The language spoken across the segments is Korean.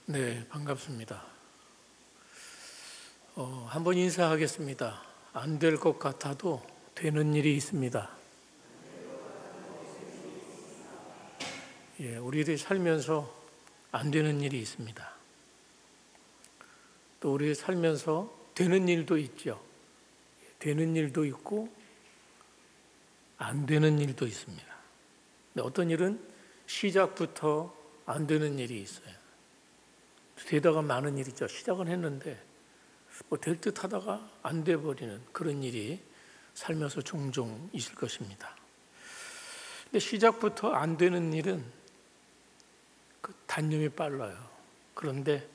네, 반갑습니다. 한번 인사하겠습니다. 안 될 것 같아도 되는 일이 있습니다. 예, 우리들이 살면서 안 되는 일이 있습니다. 또 우리 살면서 되는 일도 있죠. 되는 일도 있고 안 되는 일도 있습니다. 근데 어떤 일은 시작부터 안 되는 일이 있어요. 되다가 많은 일이죠. 시작은 했는데 뭐 될 듯 하다가 안 돼버리는 그런 일이 살면서 종종 있을 것입니다. 근데 시작부터 안 되는 일은 그 단념이 빨라요. 그런데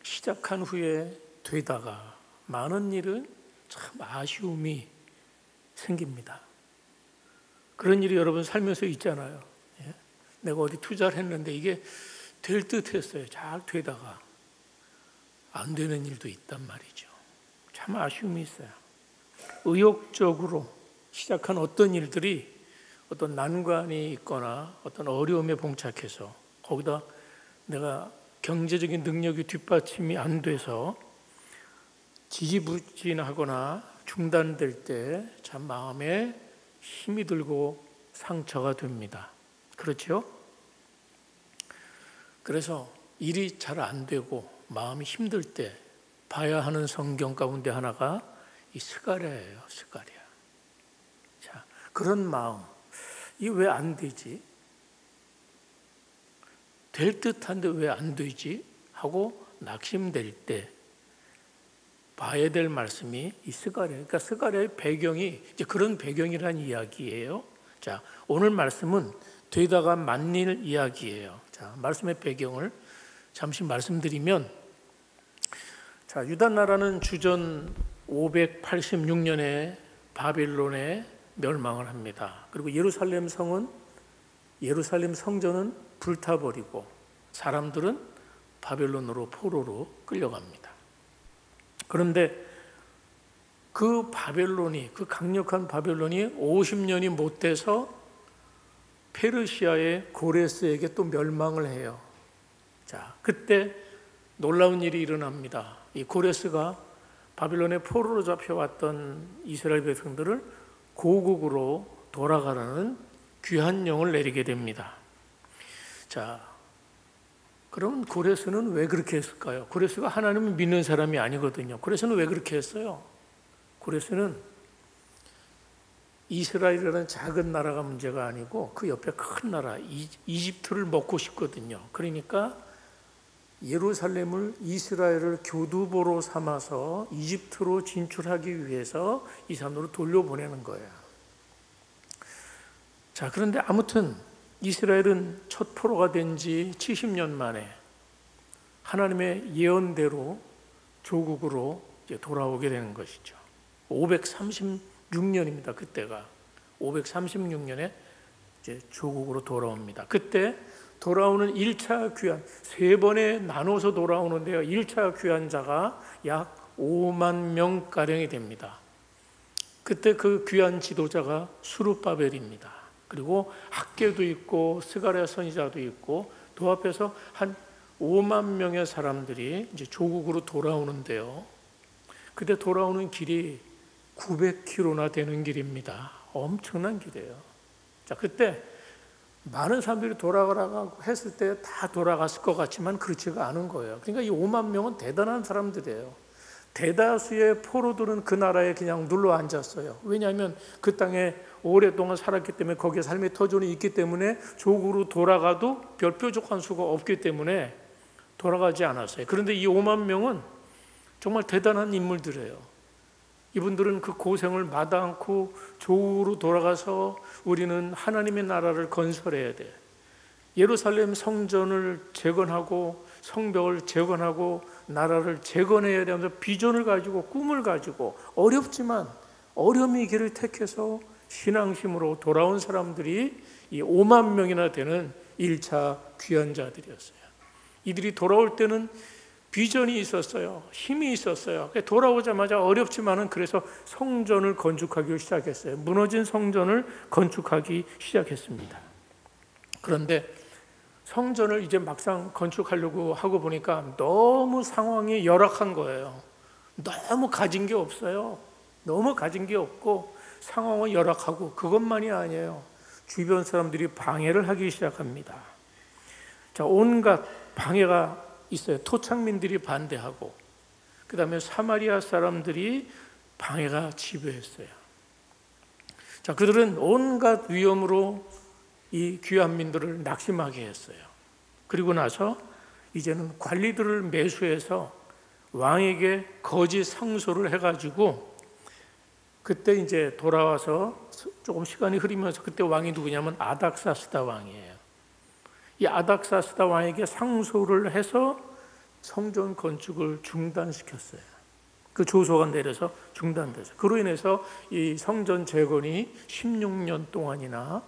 시작한 후에 되다가 많은 일은 참 아쉬움이 생깁니다. 그런 일이 여러분 살면서 있잖아요. 예? 내가 어디 투자를 했는데 이게 될 듯 했어요. 잘 되다가 안 되는 일도 있단 말이죠. 참 아쉬움이 있어요. 의욕적으로 시작한 어떤 일들이 어떤 난관이 있거나 어떤 어려움에 봉착해서 거기다 내가 경제적인 능력이 뒷받침이 안 돼서 지지부진하거나 중단될 때 참 마음에 힘이 들고 상처가 됩니다. 그렇죠? 그래서 일이 잘 안 되고 마음이 힘들 때 봐야 하는 성경 가운데 하나가 이 스가랴예요. 스가랴. 자, 그런 마음. 이게 왜 안 되지? 될 듯한데 왜 안 되지? 하고 낙심될 때 봐야 될 말씀이 이 스가랴. 그러니까 스가랴의 배경이 이제 그런 배경이라는 이야기예요. 자, 오늘 말씀은 되다가 만일 이야기예요. 자, 말씀의 배경을 잠시 말씀드리면, 자, 유다 나라는 주전 586년에 바벨론에 멸망을 합니다. 그리고 예루살렘 성전은 불타버리고 사람들은 바벨론으로 포로로 끌려갑니다. 그런데 그 강력한 바벨론이 50년이 못 돼서 페르시아의 고레스에게 또 멸망을 해요. 자, 그때 놀라운 일이 일어납니다. 이 고레스가 바빌론의 포로로 잡혀왔던 이스라엘 백성들을 고국으로 돌아가라는 귀한 명을 내리게 됩니다. 자, 그럼 고레스는 왜 그렇게 했을까요? 고레스가 하나님을 믿는 사람이 아니거든요. 고레스는 왜 그렇게 했어요? 고레스는 이스라엘이라는 작은 나라가 문제가 아니고 그 옆에 큰 나라 이집트를 먹고 싶거든요. 그러니까 예루살렘을 이스라엘을 교두보로 삼아서 이집트로 진출하기 위해서 이 사람들을 돌려보내는 거예요. 자, 그런데 아무튼 이스라엘은 첫 포로가 된 지 70년 만에 하나님의 예언대로 조국으로 이제 돌아오게 되는 것이죠. 536년입니다. 그때가 536년에 이제 조국으로 돌아옵니다. 그때 돌아오는 1차 귀환, 3번에 나눠서 돌아오는데요. 1차 귀환자가 약 5만 명가량이 됩니다. 그때 그 귀환 지도자가 수룹바벨입니다. 그리고 학계도 있고 스가랴 선지자도 있고 그 앞에서 한 5만 명의 사람들이 이제 조국으로 돌아오는데요. 그때 돌아오는 길이 900km나 되는 길입니다. 엄청난 길이에요. 자, 그때 많은 사람들이 돌아가라고 했을 때 다 돌아갔을 것 같지만 그렇지가 않은 거예요. 그러니까 이 5만 명은 대단한 사람들이에요. 대다수의 포로들은 그 나라에 그냥 눌러 앉았어요. 왜냐하면 그 땅에 오랫동안 살았기 때문에 거기에 삶의 터전이 있기 때문에 조국으로 돌아가도 별 뾰족한 수가 없기 때문에 돌아가지 않았어요. 그런데 이 5만 명은 정말 대단한 인물들이에요. 이분들은 그 고생을 마다 않고 조국으로 돌아가서 우리는 하나님의 나라를 건설해야 돼. 예루살렘 성전을 재건하고 성벽을 재건하고 나라를 재건해야 되면서 비전을 가지고 꿈을 가지고 어렵지만 어려움의 길을 택해서 신앙심으로 돌아온 사람들이 이 5만 명이나 되는 1차 귀환자들이었어요. 이들이 돌아올 때는 비전이 있었어요. 힘이 있었어요. 돌아오자마자 어렵지만은 그래서 성전을 건축하기 시작했어요. 무너진 성전을 건축하기 시작했습니다. 그런데 성전을 이제 막상 건축하려고 하고 보니까 너무 상황이 열악한 거예요. 너무 가진 게 없어요. 너무 가진 게 없고 상황은 열악하고, 그것만이 아니에요. 주변 사람들이 방해를 하기 시작합니다. 자, 온갖 방해가 있어요. 토착민들이 반대하고, 그 다음에 사마리아 사람들이 방해가 지배했어요. 자, 그들은 온갖 위험으로 이 귀한 민들을 낙심하게 했어요. 그리고 나서 이제는 관리들을 매수해서 왕에게 거짓 상소를 해가지고, 그때 이제 돌아와서 조금 시간이 흐르면서, 그때 왕이 누구냐면 아닥사스다 왕이에요. 이 아닥사스다 왕에게 상소를 해서 성전 건축을 중단시켰어요. 그 조서가 내려서 중단돼서, 그로 인해서 이 성전 재건이 16년 동안이나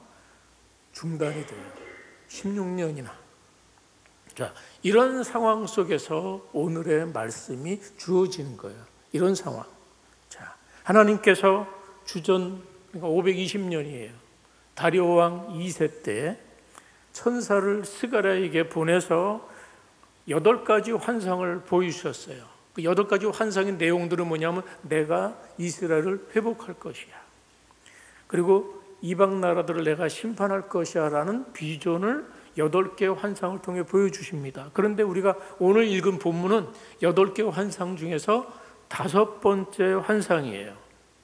중단이 돼요. 16년이나. 자, 이런 상황 속에서 오늘의 말씀이 주어지는 거예요. 이런 상황. 자, 하나님께서 주전, 그러니까 520년이에요. 다리오 왕 2세 때 천사를 스가랴에게 보내서 8가지 환상을 보여주셨어요. 그 8가지 환상의 내용들은 뭐냐면, 내가 이스라엘을 회복할 것이야, 그리고 이방 나라들을 내가 심판할 것이야 라는 비전을 8개의 환상을 통해 보여주십니다. 그런데 우리가 오늘 읽은 본문은 8개의 환상 중에서 5번째 환상이에요.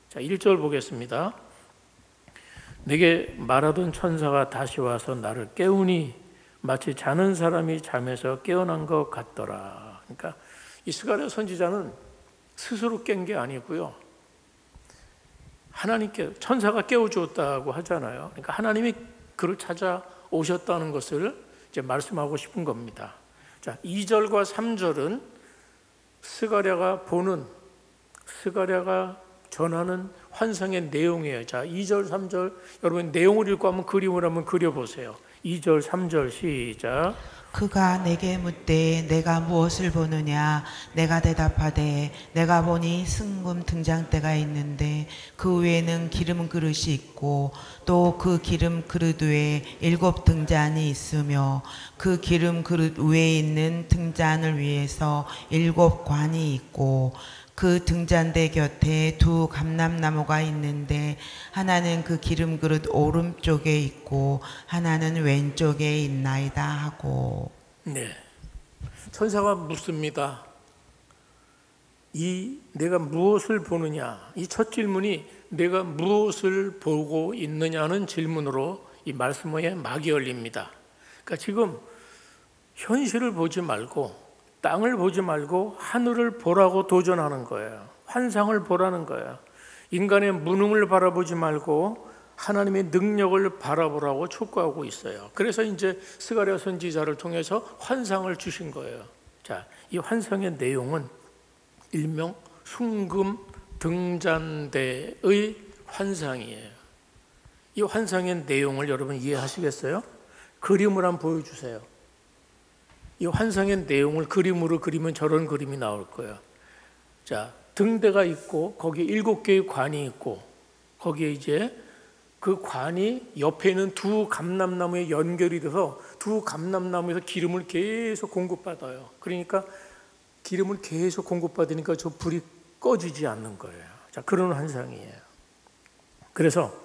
자, 1절 보겠습니다. 내게 말하던 천사가 다시 와서 나를 깨우니 마치 자는 사람이 잠에서 깨어난 것 같더라. 그러니까 이 스가랴 선지자는 스스로 깬 게 아니고요, 하나님께, 천사가 깨워주었다고 하잖아요. 그러니까 하나님이 그를 찾아오셨다는 것을 이제 말씀하고 싶은 겁니다. 자, 2절과 3절은 스가랴가 전하는 환상의 내용이에요. 자, 2절, 3절, 여러분 내용을 읽고 한번 그림을 한번 그려보세요. 2절, 3절 시작. 그가 내게 묻되 내가 무엇을 보느냐? 내가 대답하되 내가 보니 승금 등잔대가 있는데 그 위에는 기름 그릇이 있고 또 그 기름 그릇 위에 7 등잔이 있으며 그 기름 그릇 위에 있는 등잔을 위해서 7 관이 있고 그 등잔대 곁에 2 감람나무가 있는데 하나는 그 기름 그릇 오른쪽에 있고 하나는 왼쪽에 있나이다 하고. 네, 천사가 묻습니다. 내가 무엇을 보느냐? 이 첫 질문이 내가 무엇을 보고 있느냐는 질문으로 이 말씀에 막이 열립니다. 그러니까 지금 현실을 보지 말고, 땅을 보지 말고 하늘을 보라고 도전하는 거예요. 환상을 보라는 거예요. 인간의 무능을 바라보지 말고 하나님의 능력을 바라보라고 촉구하고 있어요. 그래서 이제 스가랴 선지자를 통해서 환상을 주신 거예요. 자, 이 환상의 내용은 일명 순금 등잔대의 환상이에요. 이 환상의 내용을 여러분 이해하시겠어요? 그림을 한번 보여주세요. 이 환상의 내용을 그림으로 그리면 저런 그림이 나올 거예요. 자, 등대가 있고 거기에 7개의 관이 있고, 거기에 이제 그 관이 옆에 있는 2 감람나무에 연결이 돼서 2 감람나무에서 기름을 계속 공급받아요. 그러니까 기름을 계속 공급받으니까 저 불이 꺼지지 않는 거예요. 자, 그런 환상이에요. 그래서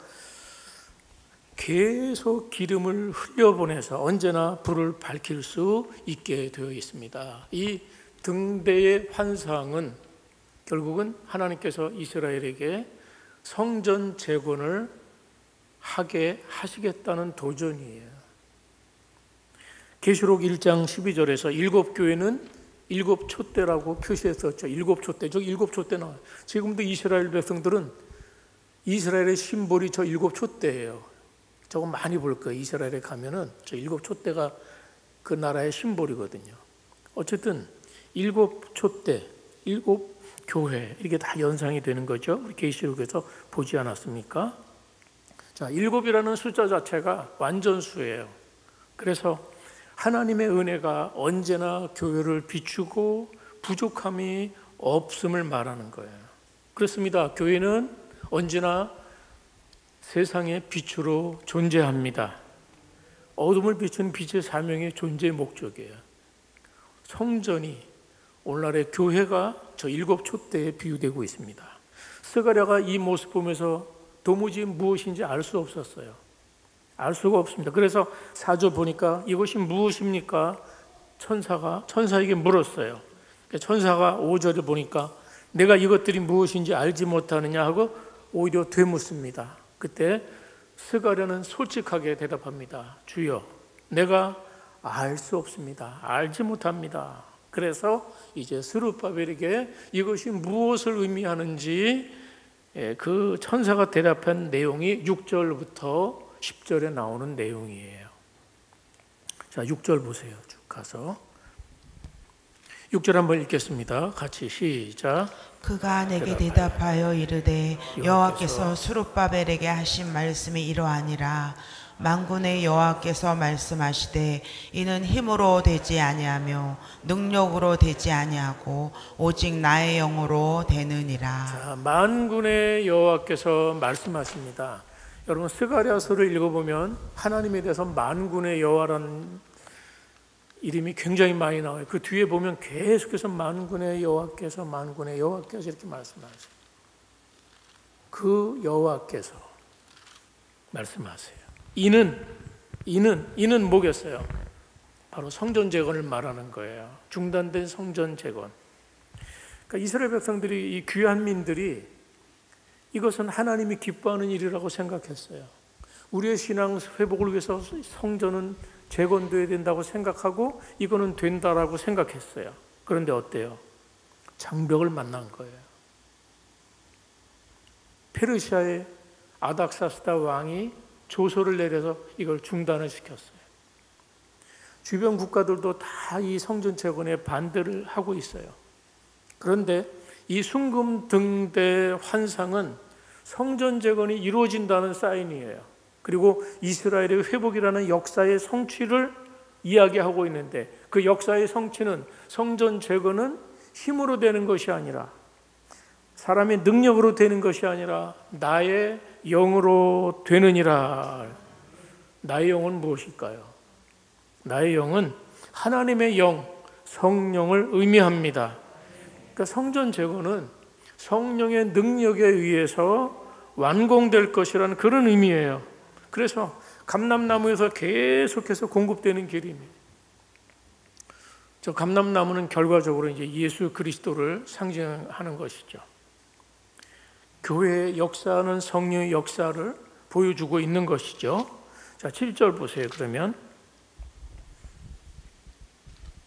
계속 기름을 흘려보내서 언제나 불을 밝힐 수 있게 되어 있습니다. 이 등대의 환상은 결국은 하나님께서 이스라엘에게 성전 재건을 하게 하시겠다는 도전이에요. 계시록 1장 12절에서 7교회는 7촛대라고 표시했었죠. 7촛대, 저기 7촛대 나와요. 지금도 이스라엘 백성들은 이스라엘의 심볼이 저 7촛대예요. 저거 많이 볼 거예요. 이스라엘에 가면은 저 7촛대가 그 나라의 심볼이거든요. 어쨌든 7촛대, 7교회 이렇게 다 연상이 되는 거죠. 우리 계시록에서 보지 않았습니까? 자, 7이라는 숫자 자체가 완전수예요. 그래서 하나님의 은혜가 언제나 교회를 비추고 부족함이 없음을 말하는 거예요. 그렇습니다. 교회는 언제나 세상의 빛으로 존재합니다. 어둠을 비추는 빛의 사명의 존재의 목적이에요. 성전이 오늘날의 교회가 저 일곱 촛대에 비유되고 있습니다. 스가랴가 이 모습 보면서 도무지 무엇인지 알 수 없었어요. 알 수가 없습니다. 그래서 4절 보니까 이것이 무엇입니까? 천사에게 물었어요. 천사가 5절을 보니까 내가 이것들이 무엇인지 알지 못하느냐 하고 오히려 되묻습니다. 그때 스가랴는 솔직하게 대답합니다. 주여, 내가 알 수 없습니다. 알지 못합니다. 그래서 이제 스룹바벨에게 이것이 무엇을 의미하는지 그 천사가 대답한 내용이 6절부터 10절에 나오는 내용이에요. 자, 6절 보세요. 쭉 가서 6절 한번 읽겠습니다. 같이 시작. 그가 내게 대답하여 이르되 여호와께서 스룹바벨에게 하신 말씀이 이러하니라. 만군의 여호와께서 말씀하시되 이는 힘으로 되지 아니하며 능력으로 되지 아니하고 오직 나의 영으로 되느니라. 자, 만군의 여호와께서 말씀하십니다. 여러분 스가랴서를 읽어보면 하나님에 대해서 만군의 여호와라는 이름이 굉장히 많이 나와요. 그 뒤에 보면 계속해서 만군의 여호와께서 이렇게 말씀하세요. 그 여호와께서 말씀하세요. 이는 뭐겠어요? 바로 성전 재건을 말하는 거예요. 중단된 성전 재건. 그러니까 이스라엘 백성들이, 이 귀한 민들이 이것은 하나님이 기뻐하는 일이라고 생각했어요. 우리의 신앙 회복을 위해서 성전은 재건돼야 된다고 생각하고 이거는 된다라고 생각했어요. 그런데 어때요? 장벽을 만난 거예요. 페르시아의 아닥사스다 왕이 조서를 내려서 이걸 중단을 시켰어요. 주변 국가들도 다 이 성전 재건에 반대를 하고 있어요. 그런데 이 순금 등대 환상은 성전 재건이 이루어진다는 사인이에요. 그리고 이스라엘의 회복이라는 역사의 성취를 이야기하고 있는데 그 역사의 성취는 성전 재건은 힘으로 되는 것이 아니라 사람의 능력으로 되는 것이 아니라 나의 영으로 되느니라. 나의 영은 무엇일까요? 나의 영은 하나님의 영, 성령을 의미합니다. 그러니까 성전 재건은 성령의 능력에 의해서 완공될 것이라는 그런 의미예요. 그래서 감람나무에서 계속해서 공급되는 기름이에요. 저 감람나무는 결과적으로 이제 예수 그리스도를 상징하는 것이죠. 교회의 역사는 성령의 역사를 보여주고 있는 것이죠. 자, 7절 보세요. 그러면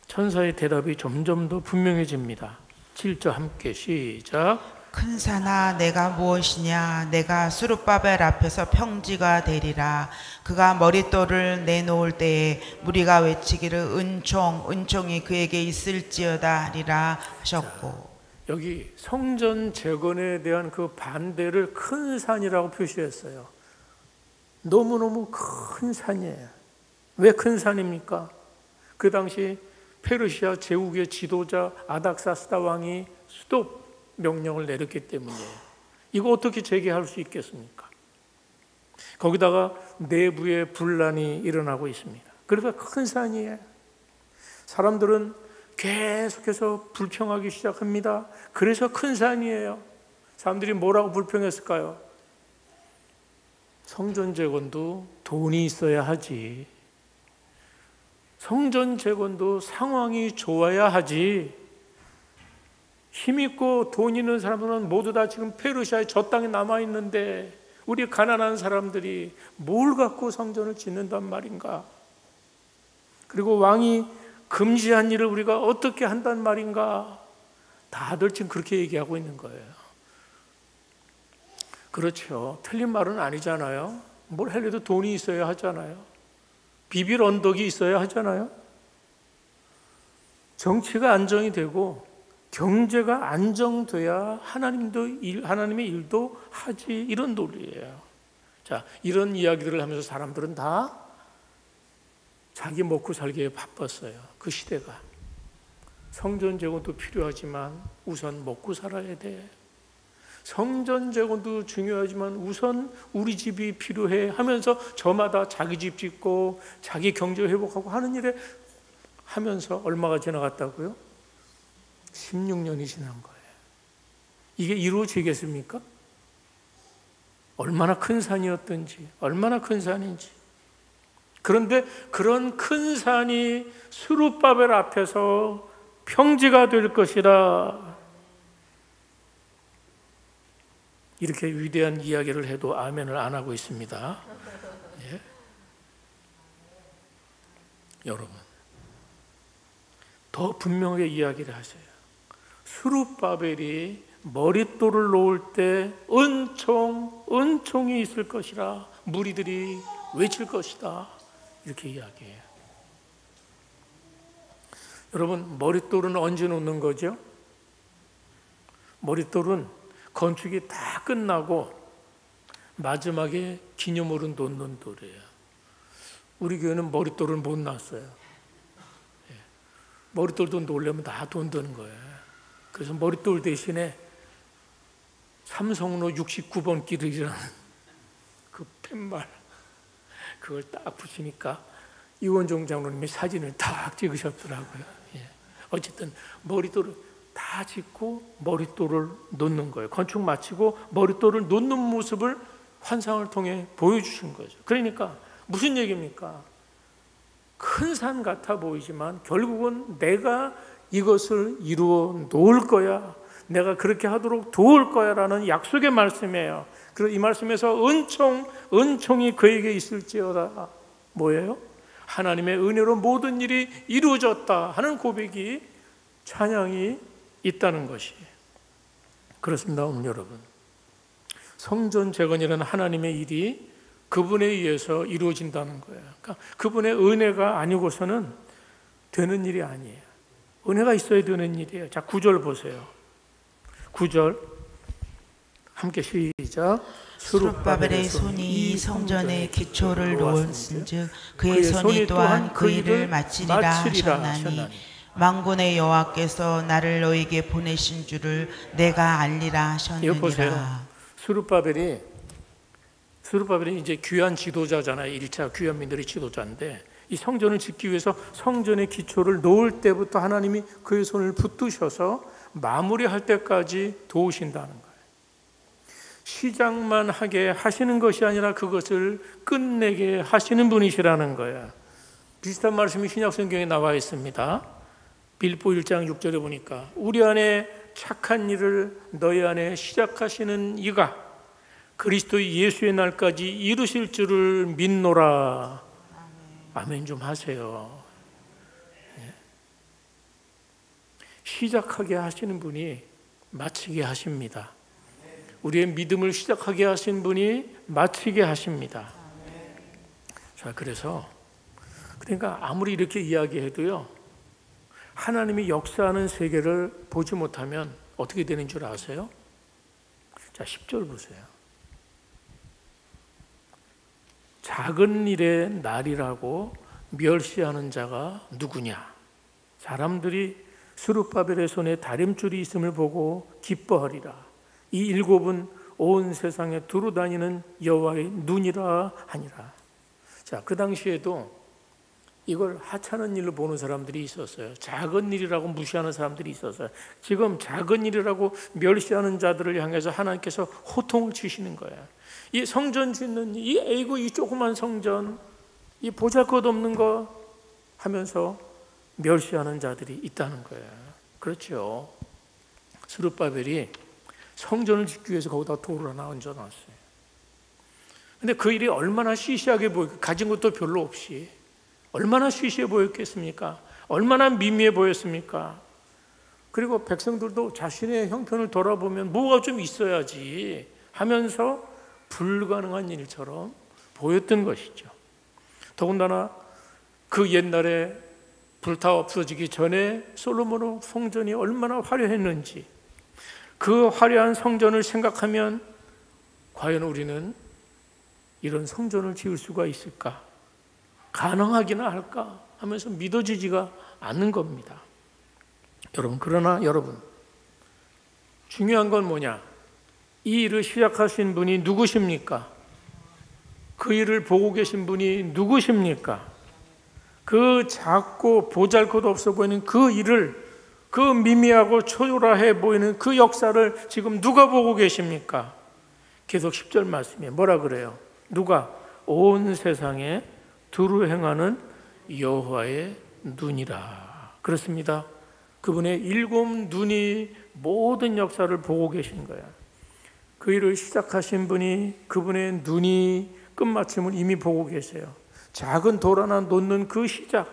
천사의 대답이 점점 더 분명해집니다. 7절 함께 시작. 큰 산아 내가 무엇이냐. 내가 스룹바벨 앞에서 평지가 되리라. 그가 머릿돌을 내놓을 때에 무리가 외치기를 은총이 그에게 있을지어다 하리라 하셨고. 자, 여기 성전 재건에 대한 그 반대를 큰 산이라고 표시했어요. 너무너무 큰 산이에요. 왜 큰 산입니까? 그 당시 페르시아 제국의 지도자 아닥사스다 왕이 스톱 명령을 내렸기 때문이에요. 이거 어떻게 재개할 수 있겠습니까? 거기다가 내부에 분란이 일어나고 있습니다. 그래서 큰 산이에요. 사람들은 계속해서 불평하기 시작합니다. 그래서 큰 산이에요. 사람들이 뭐라고 불평했을까요? 성전 재건도 돈이 있어야 하지. 성전 재건도 상황이 좋아야 하지. 힘있고 돈 있는 사람들은 모두 다 지금 페르시아의 저 땅에 남아있는데 우리 가난한 사람들이 뭘 갖고 성전을 짓는단 말인가? 그리고 왕이 금지한 일을 우리가 어떻게 한단 말인가? 다들 지금 그렇게 얘기하고 있는 거예요. 그렇죠. 틀린 말은 아니잖아요. 뭘 하려도 돈이 있어야 하잖아요. 비빌 언덕이 있어야 하잖아요. 정치가 안정이 되고 경제가 안정돼야 하나님의 일도 하지, 이런 논리예요. 자, 이런 이야기들을 하면서 사람들은 다 자기 먹고 살기에 바빴어요. 그 시대가. 성전 재건도 필요하지만 우선 먹고 살아야 돼. 성전 재건도 중요하지만 우선 우리 집이 필요해 하면서 저마다 자기 집 짓고 자기 경제 회복하고 하는 일에 하면서 얼마가 지나갔다고요? 16년이 지난 거예요. 이게 이루어지겠습니까? 얼마나 큰 산이었던지, 얼마나 큰 산인지. 그런데 그런 큰 산이 스룹바벨 앞에서 평지가 될 것이라, 이렇게 위대한 이야기를 해도 아멘을 안 하고 있습니다. 예? 여러분, 더 분명하게 이야기를 하세요. 스룹바벨이 머릿돌을 놓을 때 은총이 있을 것이라 무리들이 외칠 것이다, 이렇게 이야기해요. 여러분, 머릿돌은 언제 놓는 거죠? 머릿돌은 건축이 다 끝나고 마지막에 기념으로 놓는 돌이에요. 우리 교회는 머릿돌을 못 놨어요. 머릿돌도 놓으려면 다 돈 드는 거예요. 그래서 머릿돌 대신에 삼성로 69번 길이라는 그 팻말, 그걸 딱 붙이니까 이원종 장로님이 사진을 딱 찍으셨더라고요. 예. 어쨌든 머릿돌을 다 짓고 머릿돌을 놓는 거예요. 건축 마치고 머릿돌을 놓는 모습을 환상을 통해 보여주신 거죠. 그러니까 무슨 얘기입니까? 큰 산 같아 보이지만 결국은 내가 이것을 이루어 놓을 거야, 내가 그렇게 하도록 도울 거야 라는 약속의 말씀이에요. 그래서 이 말씀에서 은총이 그에게 있을지어다, 뭐예요? 하나님의 은혜로 모든 일이 이루어졌다 하는 고백이, 찬양이 있다는 것이. 그렇습니다. 오늘 여러분, 성전 재건이라는 하나님의 일이 그분에 의해서 이루어진다는 거예요. 그러니까 그분의 은혜가 아니고서는 되는 일이 아니에요. 은혜가 있어야 되는 일이에요. 자, 9절 보세요. 9절 함께 시작. 스룹바벨의 손이 이 성전의 기초를 놓았은즉 그의 손이 또한 그 일을 마치리라 하셨나니 만군의 여호와께서 나를 너에게 보내신 줄을 내가 알리라 하셨느니라. 스룹바벨이 이제 귀한 지도자잖아요. 1차 귀한민들의 지도자인데, 이 성전을 짓기 위해서 성전의 기초를 놓을 때부터 하나님이 그의 손을 붙드셔서 마무리할 때까지 도우신다는 거예요. 시작만 하게 하시는 것이 아니라 그것을 끝내게 하시는 분이시라는 거예요. 비슷한 말씀이 신약성경에 나와 있습니다. 빌립보 1장 6절에 보니까 우리 안에 착한 일을 너희 안에 시작하시는 이가 그리스도 예수의 날까지 이루실 줄을 믿노라. 아멘 좀 하세요. 시작하게 하시는 분이 마치게 하십니다. 우리의 믿음을 시작하게 하신 분이 마치게 하십니다. 자, 그러니까 아무리 이렇게 이야기해도요, 하나님이 역사하는 세계를 보지 못하면 어떻게 되는 줄 아세요? 자, 10절 보세요. 작은 일의 날이라고 멸시하는 자가 누구냐? 사람들이 스룹바벨의 손에 다림줄이 있음을 보고 기뻐하리라. 이 7은 온 세상에 두루 다니는 여호와의 눈이라 하니라. 자, 그 당시에도 이걸 하찮은 일로 보는 사람들이 있었어요. 작은 일이라고 무시하는 사람들이 있었어요. 지금 작은 일이라고 멸시하는 자들을 향해서 하나님께서 호통을 치시는 거예요. 이 성전 짓는 이 조그만 성전, 이 보잘것없는 거 하면서 멸시하는 자들이 있다는 거예요. 그렇죠. 스룹바벨이 성전을 짓기 위해서 거기다 돌을 하나 얹어놨어요. 근데 그 일이 얼마나 시시하게 가진 것도 별로 없이 얼마나 시시해 보였겠습니까? 얼마나 미미해 보였습니까? 그리고 백성들도 자신의 형편을 돌아보면 뭐가 좀 있어야지 하면서 불가능한 일처럼 보였던 것이죠. 더군다나 그 옛날에 불타 없어지기 전에 솔로몬의 성전이 얼마나 화려했는지, 그 화려한 성전을 생각하면 과연 우리는 이런 성전을 지을 수가 있을까? 가능하기나 할까? 하면서 믿어지지가 않는 겁니다. 여러분, 그러나 여러분, 중요한 건 뭐냐? 이 일을 시작하신 분이 누구십니까? 그 일을 보고 계신 분이 누구십니까? 그 작고 보잘것 없어 보이는 그 일을, 그 미미하고 초라해 보이는 그 역사를 지금 누가 보고 계십니까? 계속 10절 말씀에 뭐라 그래요? 누가? 온 세상에 두루 행하는 여호와의 눈이라. 그렇습니다. 그분의 7 눈이 모든 역사를 보고 계신 거야. 그 일을 시작하신 분이, 그분의 눈이 끝마침을 이미 보고 계세요. 작은 돌 하나 놓는 그 시작,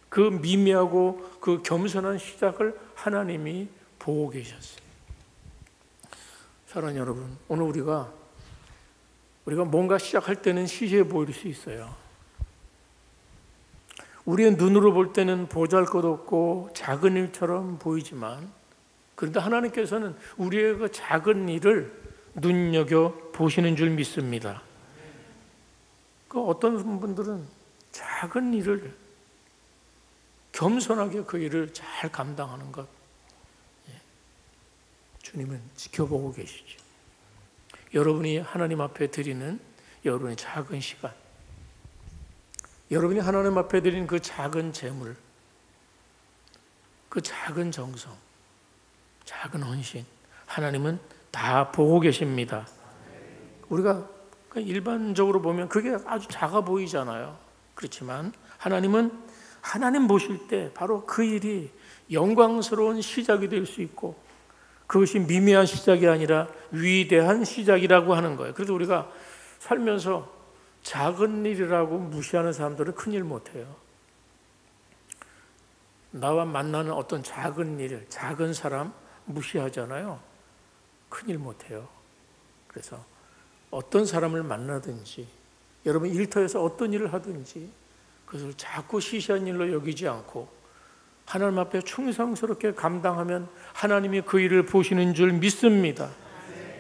그 미미하고 그 겸손한 시작을 하나님이 보고 계셨어요. 사랑하는 여러분, 오늘 우리가 뭔가 시작할 때는 시시해 보일 수 있어요. 우리의 눈으로 볼 때는 보잘것없고 작은 일처럼 보이지만, 그런데 하나님께서는 우리의 그 작은 일을 눈여겨 보시는 줄 믿습니다. 그 어떤 분들은 작은 일을 겸손하게 그 일을 잘 감당하는 것, 주님은 지켜보고 계시죠. 여러분이 하나님 앞에 드리는 여러분의 작은 시간, 여러분이 하나님 앞에 드리는 그 작은 재물, 그 작은 정성, 작은 헌신, 하나님은 다 보고 계십니다. 우리가 일반적으로 보면 그게 아주 작아 보이잖아요. 그렇지만 하나님 보실 때 바로 그 일이 영광스러운 시작이 될 수 있고, 그것이 미미한 시작이 아니라 위대한 시작이라고 하는 거예요. 그래서 우리가 살면서 작은 일이라고 무시하는 사람들은 큰일 못해요. 나와 만나는 어떤 작은 일, 작은 사람 무시하잖아요. 큰일 못해요. 그래서 어떤 사람을 만나든지, 여러분 일터에서 어떤 일을 하든지 그것을 자꾸 시시한 일로 여기지 않고 하나님 앞에 충성스럽게 감당하면 하나님이 그 일을 보시는 줄 믿습니다.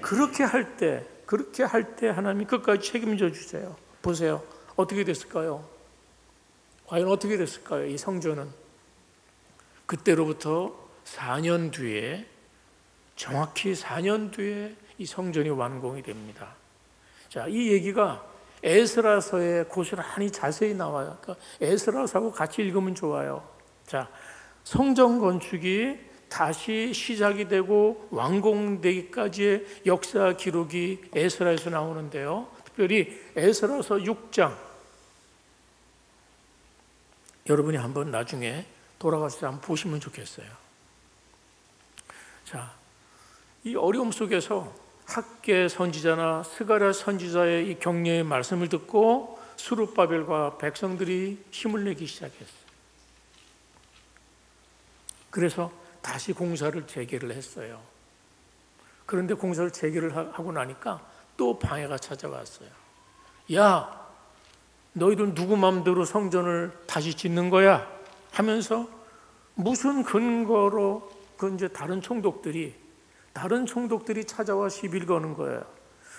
그렇게 할 때 하나님이 끝까지 책임져 주세요. 보세요. 어떻게 됐을까요? 과연 어떻게 됐을까요? 이 성전은 그때로부터 4년 뒤에, 정확히 4년 뒤에 이 성전이 완공이 됩니다. 자, 이 얘기가 에스라서에 고스란히 자세히 나와요. 그러니까 에스라서하고 같이 읽으면 좋아요. 자, 성전 건축이 다시 시작이 되고 완공되기까지의 역사 기록이 에스라에서 나오는데요. 특별히 에스라서 6장, 여러분이 한번 나중에 돌아가서 한번 보시면 좋겠어요. 자, 이 어려움 속에서 학개 선지자나 스가랴 선지자의 이 격려의 말씀을 듣고 스룹바벨과 백성들이 힘을 내기 시작했어요. 그래서 다시 공사를 재개를 했어요. 그런데 공사를 재개를 하고 나니까 또 방해가 찾아왔어요. 야, 너희들 누구 마음대로 성전을 다시 짓는 거야? 하면서 무슨 근거로 그 이제 다른 총독들이 찾아와 시비를 거는 거예요.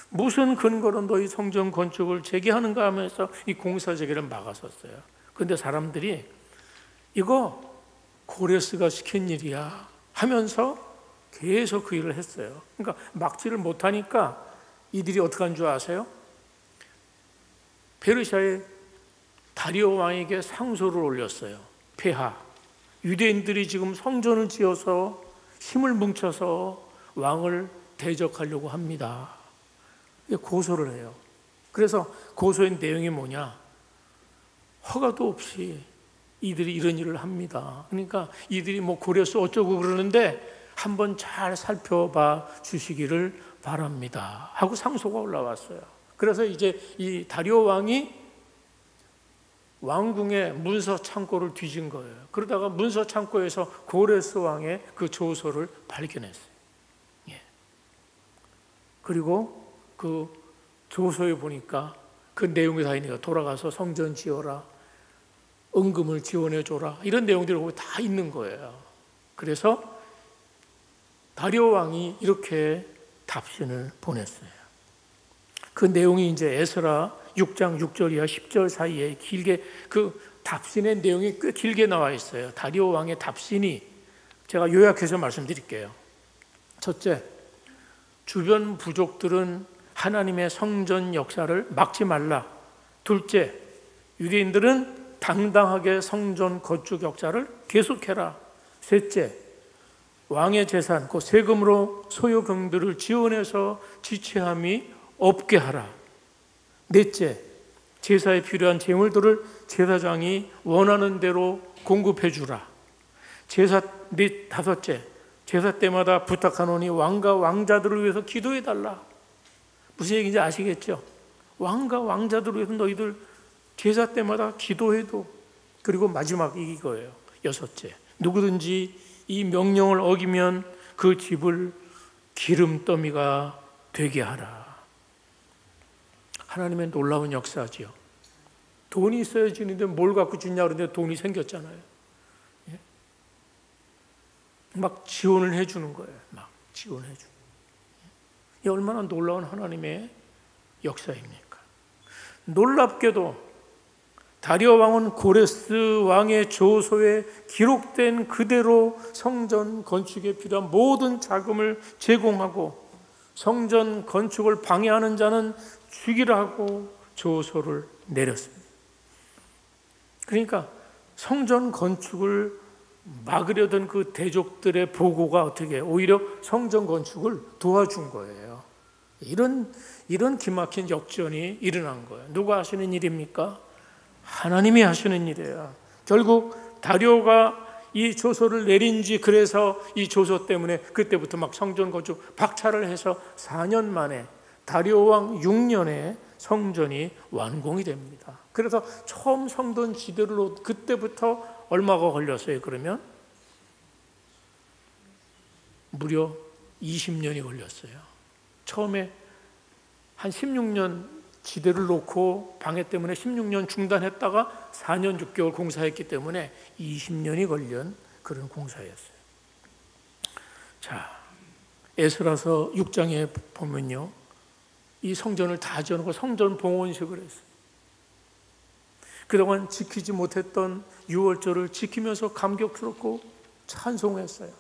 무슨 근거로 너희 성전 건축을 재개하는가 하면서 이 공사 재개를 막았었어요. 그런데 사람들이 이거 고레스가 시킨 일이야 하면서 계속 그 일을 했어요. 그러니까 막지를 못하니까 이들이 어떻게 한 줄 아세요? 페르시아의 다리오 왕에게 상소를 올렸어요. 폐하, 유대인들이 지금 성전을 지어서 힘을 뭉쳐서 왕을 대적하려고 합니다. 고소를 해요. 그래서 고소의 내용이 뭐냐? 허가도 없이 이들이 이런 일을 합니다. 그러니까 이들이 뭐 고레스 어쩌고 그러는데 한번 잘 살펴봐 주시기를 바랍니다 하고 상소가 올라왔어요. 그래서 이제 이 다리오 왕이 왕궁의 문서 창고를 뒤진 거예요. 그러다가 문서 창고에서 고레스 왕의 그 조서를 발견했어요. 그리고 그 조서에 보니까 그 내용이 다 있네요. 돌아가서 성전 지어라, 은금을 지원해줘라, 이런 내용들이 다 있는 거예요. 그래서 다리오 왕이 이렇게 답신을 보냈어요. 그 내용이 이제 에스라 6장 6절 이하 10절 사이에 길게, 그 답신의 내용이 꽤 길게 나와 있어요. 다리오 왕의 답신이 제가 요약해서 말씀드릴게요. 첫째, 주변 부족들은 하나님의 성전 역사를 막지 말라. 둘째, 유대인들은 당당하게 성전 건축 역사를 계속해라. 셋째, 왕의 재산, 그 세금으로 소요경들을 지원해서 지체함이 없게 하라. 넷째, 제사에 필요한 제물들을 제사장이 원하는 대로 공급해 주라. 다섯째, 제사 때마다 부탁하노니 왕과 왕자들을 위해서 기도해 달라. 무슨 얘기인지 아시겠죠? 왕과 왕자들을 위해서 너희들 제사 때마다 기도해도. 그리고 마지막 이거예요. 여섯째, 누구든지 이 명령을 어기면 그 집을 기름더미가 되게 하라. 하나님의 놀라운 역사지요. 돈이 있어야 주는데 뭘 갖고 주냐 그러는데 돈이 생겼잖아요. 예? 막 지원을 해주는 거예요. 막 지원해 주는. 이 얼마나 놀라운 하나님의 역사입니까? 놀랍게도 다리오 왕은 고레스 왕의 조서에 기록된 그대로 성전 건축에 필요한 모든 자금을 제공하고 성전 건축을 방해하는 자는 죽이라 하고 조서를 내렸습니다. 그러니까 성전 건축을 막으려던 그 대족들의 보고가 어떻게 오히려 성전 건축을 도와준 거예요. 이런 기막힌 역전이 일어난 거예요. 누가 하시는 일입니까? 하나님이 하시는 일이에요. 결국 다리오가 이 조서를 내린지, 그래서 이 조서 때문에 그때부터 막 성전 건축 박차를 해서 4년 만에 다리오 왕 6년에 성전이 완공이 됩니다. 그래서 처음 성전 지대로 그때부터 얼마가 걸렸어요? 그러면 무려 20년이 걸렸어요. 처음에 한 16년 지대를 놓고 방해 때문에 16년 중단했다가 4년 6개월 공사했기 때문에 20년이 걸린 그런 공사였어요. 자, 에스라서 6장에 보면요, 이 성전을 다 지어놓고 성전 봉헌식을 했어요. 그동안 지키지 못했던 유월절을 지키면서 감격스럽고 찬송했어요.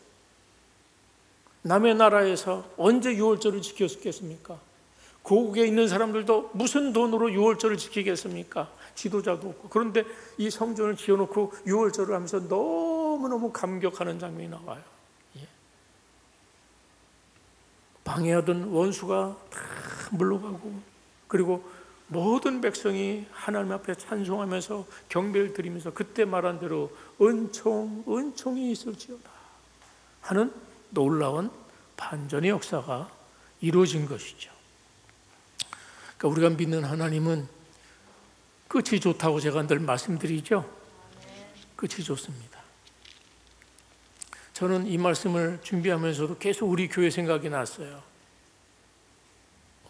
남의 나라에서 언제 유월절을 지켰겠습니까? 고국에 있는 사람들도 무슨 돈으로 유월절을 지키겠습니까? 지도자도 없고. 그런데 이 성전을 지어놓고 유월절을 하면서 너무너무 감격하는 장면이 나와요. 예. 방해하던 원수가 다 물러가고, 그리고 모든 백성이 하나님 앞에 찬송하면서 경배를 드리면서 그때 말한 대로 은총이 있을지어다 하는 놀라운 반전의 역사가 이루어진 것이죠. 그러니까 우리가 믿는 하나님은 끝이 좋다고 제가 늘 말씀드리죠. 끝이 좋습니다. 저는 이 말씀을 준비하면서도 계속 우리 교회 생각이 났어요.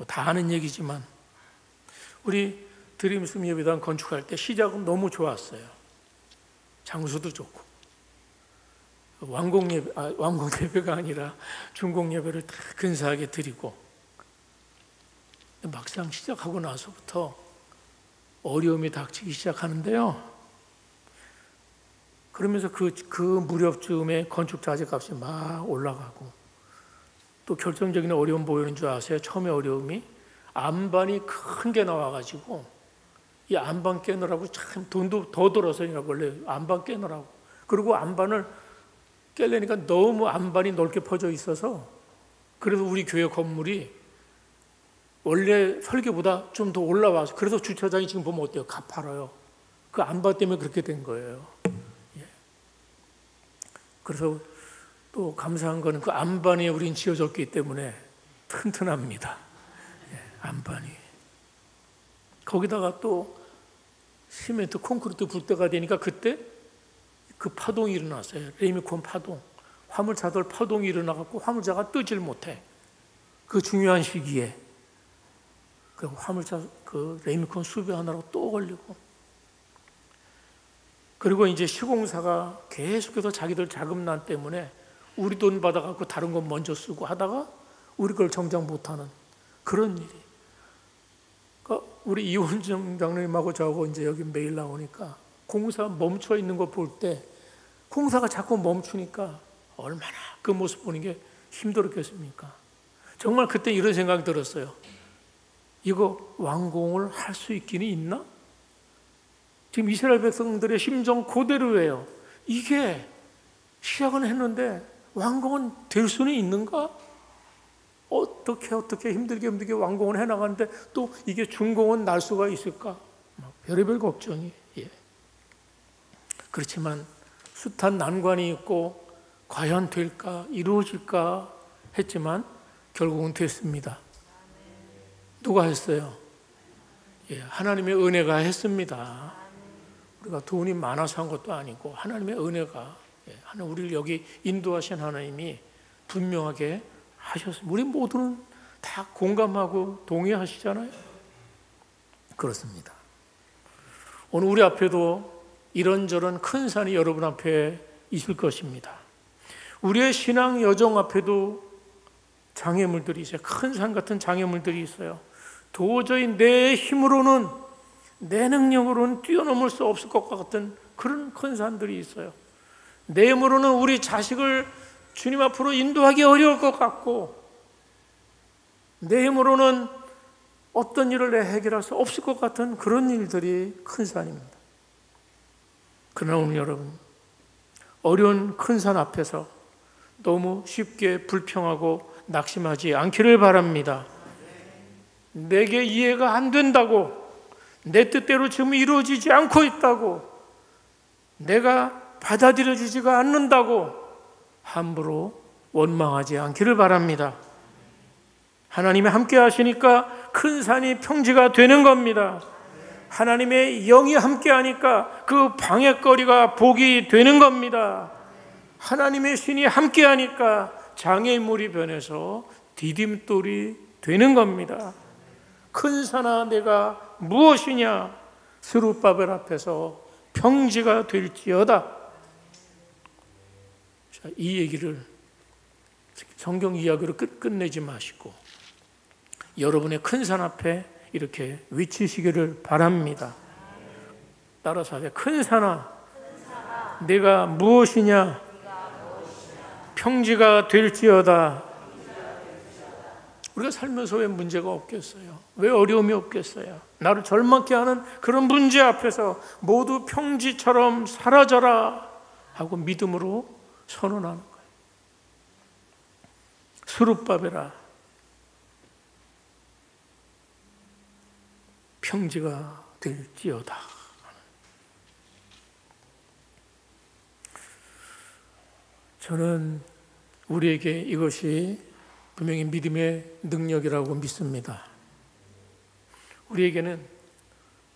다 아는 얘기지만 우리 드림스님 예배당 건축할 때 시작은 너무 좋았어요. 장소도 좋고 완공 예배가 아니라 준공 예배를 다 근사하게 드리고, 막상 시작하고 나서부터 어려움이 닥치기 시작하는데요. 그러면서 그 무렵쯤에 건축 자재값이 막 올라가고, 또 결정적인 어려움 보이는 줄 아세요? 처음에 어려움이 안반이 큰 게 나와가지고 이 안반 깨느라고 참 돈도 더 들어서 원래 안반 깨느라고, 그리고 안반을 깨려니까 너무 안반이 넓게 퍼져 있어서, 그래서 우리 교회 건물이 원래 설계보다 좀 더 올라와서, 그래서 주차장이 지금 보면 어때요? 가파라요. 그 안반 때문에 그렇게 된 거예요. 예. 그래서 또 감사한 거는 그 안반이 우린 지어졌기 때문에 튼튼합니다. 예, 안반이. 거기다가 또 시멘트 콘크리트 불 때가 되니까 그때 그 파동이 일어났어요. 레미콘 파동. 화물차들 파동이 일어나갖고 화물차가 뜨질 못해. 그 중요한 시기에 그 화물차 그 레미콘 수배하느라고 또 걸리고, 그리고 이제 시공사가 계속해서 자기들 자금난 때문에 우리 돈 받아갖고 다른 건 먼저 쓰고 하다가 우리 걸 정장 못하는 그런 일이. 그러니까 우리 이원정 장로님하고 저하고 이제 여기 매일 나오니까 공사 멈춰 있는 거 볼 때 공사가 자꾸 멈추니까 얼마나 그 모습 보는 게 힘들었겠습니까? 정말 그때 이런 생각이 들었어요. 이거 완공을 할 수 있기는 있나? 지금 이스라엘 백성들의 심정 그대로예요. 이게 시작은 했는데 완공은 될 수는 있는가? 어떻게 힘들게 완공을 해나가는데 또 이게 준공은 날 수가 있을까? 별의별 걱정이. 그렇지만 숱한 난관이 있고 과연 될까? 이루어질까? 했지만 결국은 됐습니다. 누가 했어요? 하나님의 은혜가 했습니다. 우리가 돈이 많아서 한 것도 아니고 하나님의 은혜가, 우리를 여기 인도하신 하나님이 분명하게 하셨습니다. 우리 모두는 다 공감하고 동의하시잖아요. 그렇습니다. 오늘 우리 앞에도 이런저런 큰 산이 여러분 앞에 있을 것입니다. 우리의 신앙 여정 앞에도 장애물들이 있어요. 큰 산 같은 장애물들이 있어요. 도저히 내 힘으로는, 내 능력으로는 뛰어넘을 수 없을 것 같은 그런 큰 산들이 있어요. 내 힘으로는 우리 자식을 주님 앞으로 인도하기 어려울 것 같고, 내 힘으로는 어떤 일을 내 해결할 수 없을 것 같은 그런 일들이 큰 산입니다. 그러나 오늘 여러분, 어려운 큰 산 앞에서 너무 쉽게 불평하고 낙심하지 않기를 바랍니다. 내게 이해가 안 된다고, 내 뜻대로 지금 이루어지지 않고 있다고, 내가 받아들여지지가 않는다고 함부로 원망하지 않기를 바랍니다. 하나님이 함께 하시니까 큰 산이 평지가 되는 겁니다. 하나님의 영이 함께 하니까 그 방해거리가 복이 되는 겁니다. 하나님의 신이 함께 하니까 장애물이 변해서 디딤돌이 되는 겁니다. 큰 산아 내가 무엇이냐? 스룹바벨 앞에서 평지가 될지어다. 자, 이 얘기를 성경 이야기로 끝내지 마시고 여러분의 큰 산 앞에 이렇게 외치시기를 바랍니다. 따라서 하세요. 큰 산아 내가 무엇이냐? 평지가 될지어다. 우리가 살면서 왜 문제가 없겠어요? 왜 어려움이 없겠어요? 나를 절망케 하는 그런 문제 앞에서 모두 평지처럼 사라져라 하고 믿음으로 선언하는 거예요. 스룹바벨아 평지가 될지어다. 저는 우리에게 이것이 분명히 믿음의 능력이라고 믿습니다. 우리에게는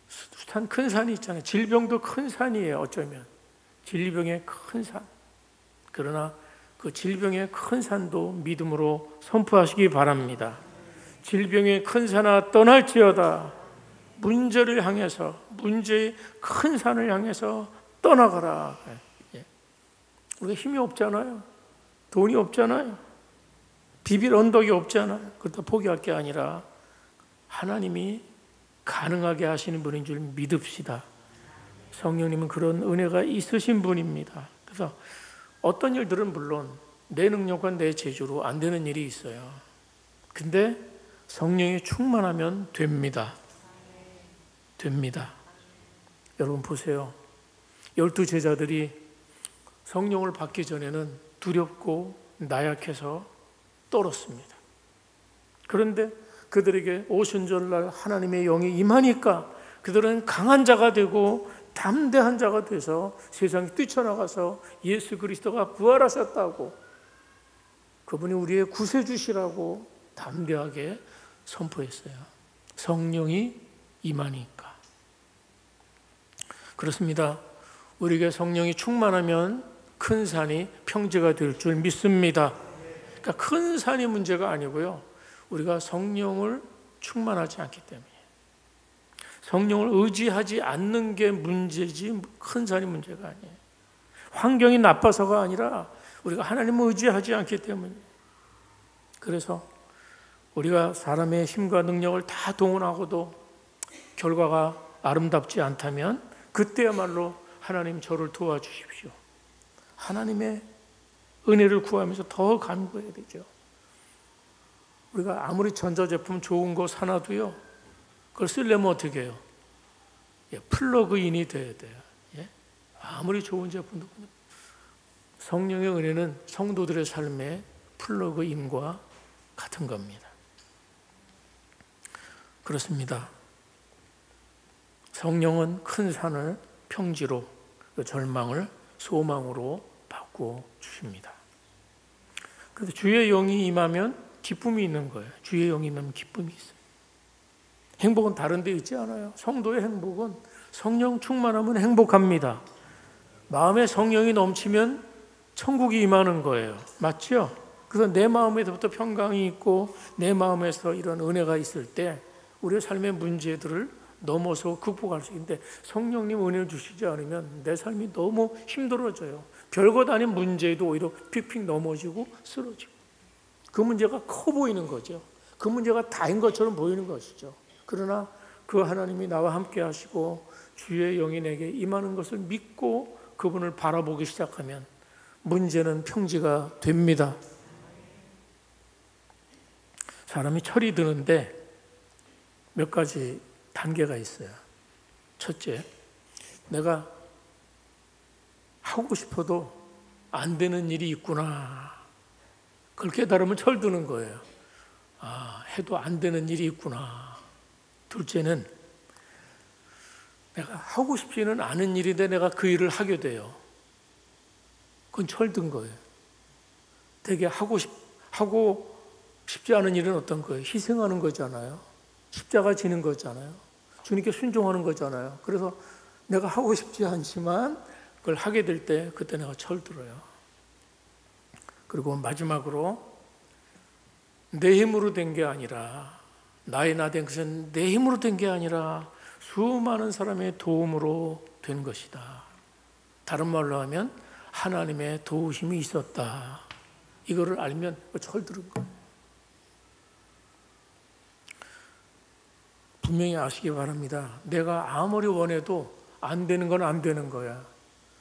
숱한 큰 산이 있잖아요. 질병도 큰 산이에요. 어쩌면 질병의 큰 산. 그러나 그 질병의 큰 산도 믿음으로 선포하시기 바랍니다. 질병의 큰 산아 떠날지어다. 문제를 향해서, 문제의 큰 산을 향해서 떠나가라. 우리가 힘이 없잖아요. 돈이 없잖아요. 비빌 언덕이 없잖아요. 그렇다 포기할 게 아니라 하나님이 가능하게 하시는 분인 줄 믿읍시다. 성령님은 그런 은혜가 있으신 분입니다. 그래서 어떤 일들은 물론 내 능력과 내 재주로 안 되는 일이 있어요. 근데 성령이 충만하면 됩니다. 됩니다. 여러분 보세요. 12 제자들이 성령을 받기 전에는 두렵고 나약해서 떨었습니다. 그런데 그들에게 오순절날 하나님의 영이 임하니까 그들은 강한 자가 되고 담대한 자가 돼서 세상에 뛰쳐나가서 예수 그리스도가 부활하셨다고, 그분이 우리의 구세주시라고 담대하게 선포했어요. 성령이 임하니까. 그렇습니다. 우리에게 성령이 충만하면 큰 산이 평지가 될 줄 믿습니다. 그러니까 큰 산이 문제가 아니고요. 우리가 성령을 충만하지 않기 때문에, 성령을 의지하지 않는 게 문제지 큰 산이 문제가 아니에요. 환경이 나빠서가 아니라 우리가 하나님을 의지하지 않기 때문에. 그래서 우리가 사람의 힘과 능력을 다 동원하고도 결과가 아름답지 않다면 그때야말로 하나님 저를 도와주십시오. 하나님의 은혜를 구하면서 더 간구해야 되죠. 우리가 아무리 전자제품 좋은 거 사놔도요, 그걸 쓰려면 어떻게 해요? 플러그인이 돼야 돼요. 아무리 좋은 제품도 성령의 은혜는 성도들의 삶의 플러그인과 같은 겁니다. 그렇습니다. 성령은 큰 산을 평지로, 절망을 소망으로 바꿔 주십니다. 그래서 주의 영이 임하면 기쁨이 있는 거예요. 주의 영이 임하면 기쁨이 있어요. 행복은 다른 데 있지 않아요. 성도의 행복은 성령 충만하면 행복합니다. 마음에 성령이 넘치면 천국이 임하는 거예요. 맞죠? 그래서 내 마음에서부터 평강이 있고 내 마음에서 이런 은혜가 있을 때 우리의 삶의 문제들을 넘어서 극복할 수 있는데, 성령님 은혜를 주시지 않으면 내 삶이 너무 힘들어져요. 별것 아닌 문제도 오히려 픽픽 넘어지고 쓰러지고, 그 문제가 커 보이는 거죠. 그 문제가 다인 것처럼 보이는 것이죠. 그러나 그 하나님이 나와 함께 하시고 주의 영이 내게 임하는 것을 믿고 그분을 바라보기 시작하면 문제는 평지가 됩니다. 사람이 철이 드는데 몇 가지 단계가 있어요. 첫째, 내가 하고 싶어도 안 되는 일이 있구나. 그걸 깨달으면 철드는 거예요. 해도 안 되는 일이 있구나. 둘째는 내가 하고 싶지는 않은 일인데 내가 그 일을 하게 돼요. 그건 철든 거예요. 되게 하고 싶지 않은 일은 어떤 거예요? 희생하는 거잖아요. 십자가 지는 거잖아요. 주님께 순종하는 거잖아요. 그래서 내가 하고 싶지 않지만 그걸 하게 될 때 그때 내가 철들어요. 그리고 마지막으로 내 힘으로 된 게 아니라, 나의 나 된 것은 내 힘으로 된 게 아니라 수많은 사람의 도움으로 된 것이다. 다른 말로 하면 하나님의 도우심이 있었다. 이거를 알면 철드는 거예요. 분명히 아시기 바랍니다. 내가 아무리 원해도 안 되는 건 안 되는 거야.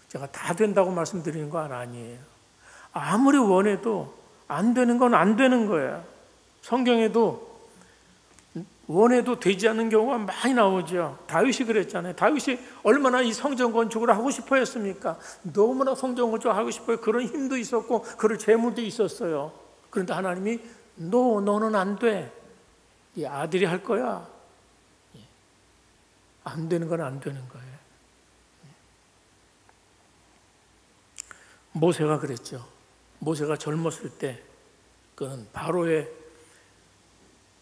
제가 다 된다고 말씀드리는 건 아니에요. 아무리 원해도 안 되는 건 안 되는 거야. 성경에도 원해도 되지 않는 경우가 많이 나오죠. 다윗이 그랬잖아요. 다윗이 얼마나 이 성전 건축을 하고 싶어 했습니까? 너무나 성전 건축을 하고 싶어요. 그런 힘도 있었고 그럴 재물도 있었어요. 그런데 하나님이 너는 안 돼. 이 아들이 할 거야. 안 되는 건 안 되는 거예요. 모세가 그랬죠. 모세가 젊었을 때 그는 바로의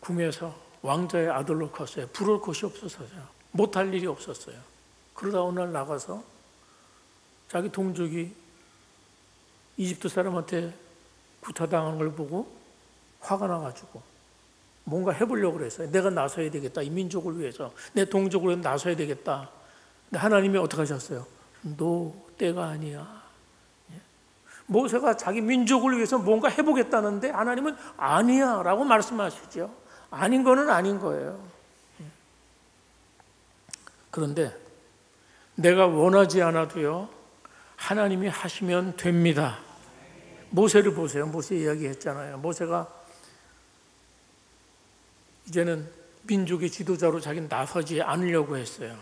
궁에서 왕자의 아들로 컸어요. 부러울 것이 없었어요. 못할 일이 없었어요. 그러다 어느 날 나가서 자기 동족이 이집트 사람한테 구타당하는 걸 보고 화가 나가지고 뭔가 해보려고 그랬어요. 내가 나서야 되겠다. 이 민족을 위해서 내 동족을 위해서 나서야 되겠다. 근데 하나님이 어떻게 하셨어요? 너 때가 아니야. 모세가 자기 민족을 위해서 뭔가 해보겠다는데 하나님은 아니야 라고 말씀하시죠. 아닌 거는 아닌 거예요. 그런데 내가 원하지 않아도요, 하나님이 하시면 됩니다. 모세를 보세요. 모세 이야기했잖아요. 모세가 이제는 민족의 지도자로 자기는 나서지 않으려고 했어요.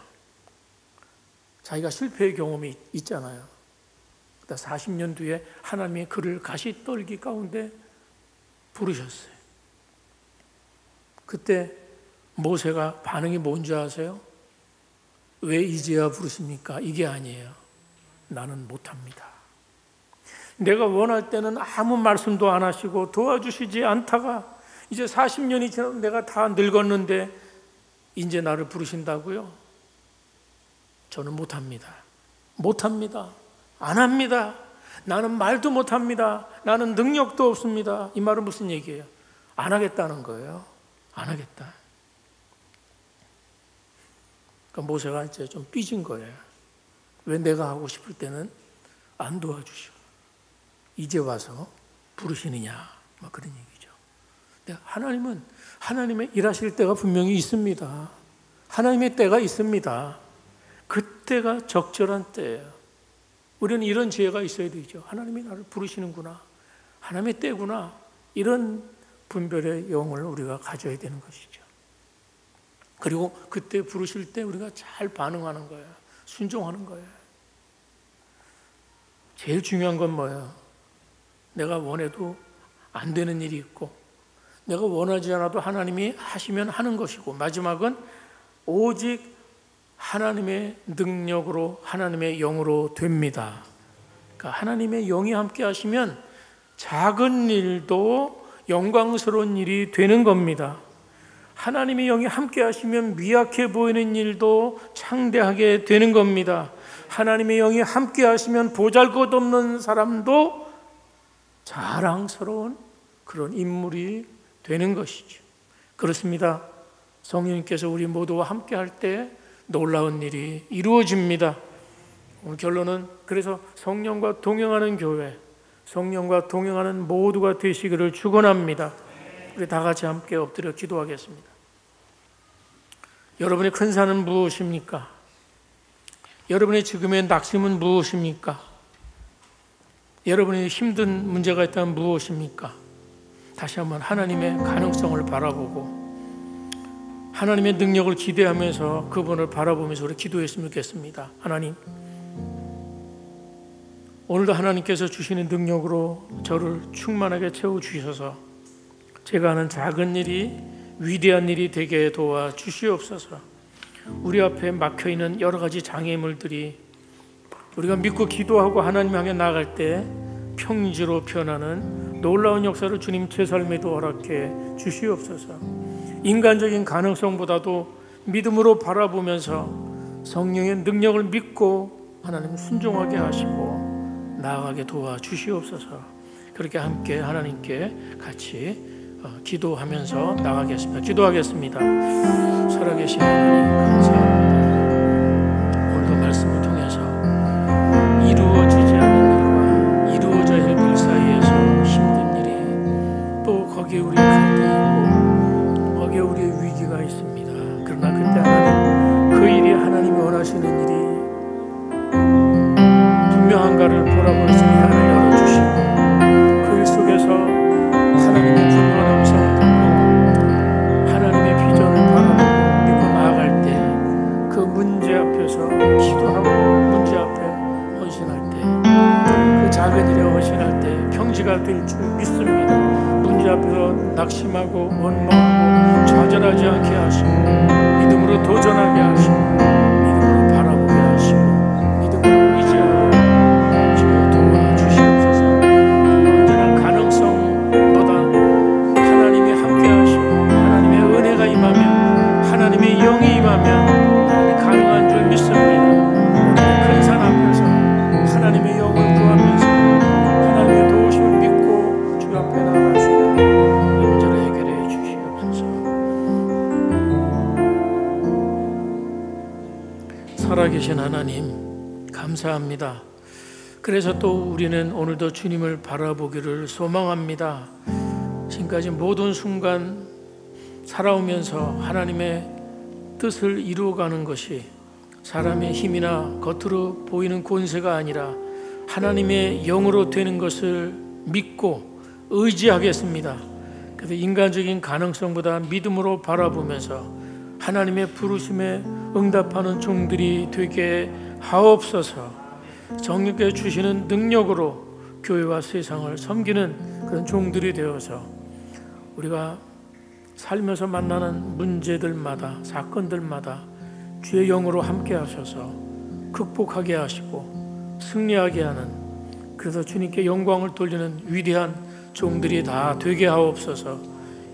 자기가 실패의 경험이 있잖아요. 40년 뒤에 하나님이 그를 가시떨기 가운데 부르셨어요. 그때 모세가 반응이 뭔지 아세요? 왜 이제야 부르십니까? 이게 아니에요. 나는 못합니다. 내가 원할 때는 아무 말씀도 안 하시고 도와주시지 않다가 이제 40년이 지나서 내가 다 늙었는데 이제 나를 부르신다고요? 저는 못합니다. 못합니다. 안 합니다. 나는 말도 못합니다. 나는 능력도 없습니다. 이 말은 무슨 얘기예요? 안 하겠다는 거예요. 안 하겠다. 그러니까 모세가 이제 좀 삐진 거예요. 왜 내가 하고 싶을 때는 안 도와주시고 이제 와서 부르시느냐, 막 그런 얘기죠. 근데 하나님은 하나님의 일하실 때가 분명히 있습니다. 하나님의 때가 있습니다. 그때가 적절한 때예요. 우리는 이런 지혜가 있어야 되죠. 하나님이 나를 부르시는구나. 하나님의 때구나. 이런 분별의 영을 우리가 가져야 되는 것이죠. 그리고 그때 부르실 때 우리가 잘 반응하는 거예요. 순종하는 거예요. 제일 중요한 건 뭐예요? 내가 원해도 안 되는 일이 있고 내가 원하지 않아도 하나님이 하시면 하는 것이고, 마지막은 오직 하나님의 능력으로 하나님의 영으로 됩니다. 그러니까 하나님의 영이 함께 하시면 작은 일도 영광스러운 일이 되는 겁니다. 하나님의 영이 함께 하시면 미약해 보이는 일도 창대하게 되는 겁니다. 하나님의 영이 함께 하시면 보잘것없는 사람도 자랑스러운 그런 인물이 되는 것이죠. 그렇습니다. 성령님께서 우리 모두와 함께 할 때 놀라운 일이 이루어집니다. 오늘 결론은 그래서 성령과 동행하는 교회, 성령과 동행하는 모두가 되시기를 축원합니다. 우리 다 같이 함께 엎드려 기도하겠습니다. 여러분의 큰 산은 무엇입니까? 여러분의 지금의 낙심은 무엇입니까? 여러분이 힘든 문제가 있다면 무엇입니까? 다시 한번 하나님의 가능성을 바라보고 하나님의 능력을 기대하면서 그분을 바라보면서 우리 기도했으면 좋겠습니다. 하나님, 오늘도 하나님께서 주시는 능력으로 저를 충만하게 채워주셔서 제가 하는 작은 일이 위대한 일이 되게 도와주시옵소서. 우리 앞에 막혀있는 여러 가지 장애물들이 우리가 믿고 기도하고 하나님 향해 나아갈 때 평지로 변하는 놀라운 역사를 주님 제 삶에도 허락해 주시옵소서. 인간적인 가능성보다도 믿음으로 바라보면서 성령의 능력을 믿고 하나님 순종하게 하시고 나아가게 도와주시옵소서. 그렇게 함께 하나님께 같이 기도하면서 나가겠습니다. 기도하겠습니다. 살아계신 하나님 감사합니다. 오늘도 말씀을 통해서 이루어지지 않는 일과 이루어져야 할 일 사이에서 힘든 일이 또 거기에 우리 갈등이 있고 거기에 우리의 위기가 있습니다. 그러나 그때 하나님 그 일이 하나님이 원하시는 일이 분명한가를 보라볼 수 있는 하나를 열어주시고 그 일 속에서 하나님의 분명한 음성을 듣고 하나님의 비전을 바라보고 믿고 나아갈 때 그 문제 앞에서 기도하고 문제 앞에 헌신할 때 그 작은 일에 헌신할 때 평지가 될 줄 믿습니다. 문제 앞에서 낙심하고 원망하고 좌절하지 않게 하시고 믿음으로 도전하게 하시고 믿음으로 바라보게 하시고 믿음으로 의지하고 주여 도와주시옵소서. 언제나 가능성보다 하나님이 함께 하시고 하나님의 은혜가 임하면 하나님의 영이 임하면 가능한 줄 믿습니다. 큰 산 앞에서 하나님의 영을 구하면서 하나님의 도우심을 믿고 주 앞에 나아갈 수 있도록 문제를 해결해 주시옵소서. 살아계신 하나님 감사합니다. 그래서 또 우리는 오늘도 주님을 바라보기를 소망합니다. 지금까지 모든 순간 살아오면서 하나님의 뜻을 이루어가는 것이 사람의 힘이나 겉으로 보이는 권세가 아니라 하나님의 영으로 되는 것을 믿고 의지하겠습니다. 그래서 인간적인 가능성보다 믿음으로 바라보면서 하나님의 부르심에 응답하는 종들이 되게 하옵소서. 정령께 주시는 능력으로 교회와 세상을 섬기는 그런 종들이 되어서 우리가 살면서 만나는 문제들마다 사건들마다 주의 영으로 함께 하셔서 극복하게 하시고 승리하게 하는, 그래서 주님께 영광을 돌리는 위대한 종들이 다 되게 하옵소서.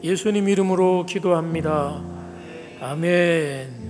예수님 이름으로 기도합니다. 아멘.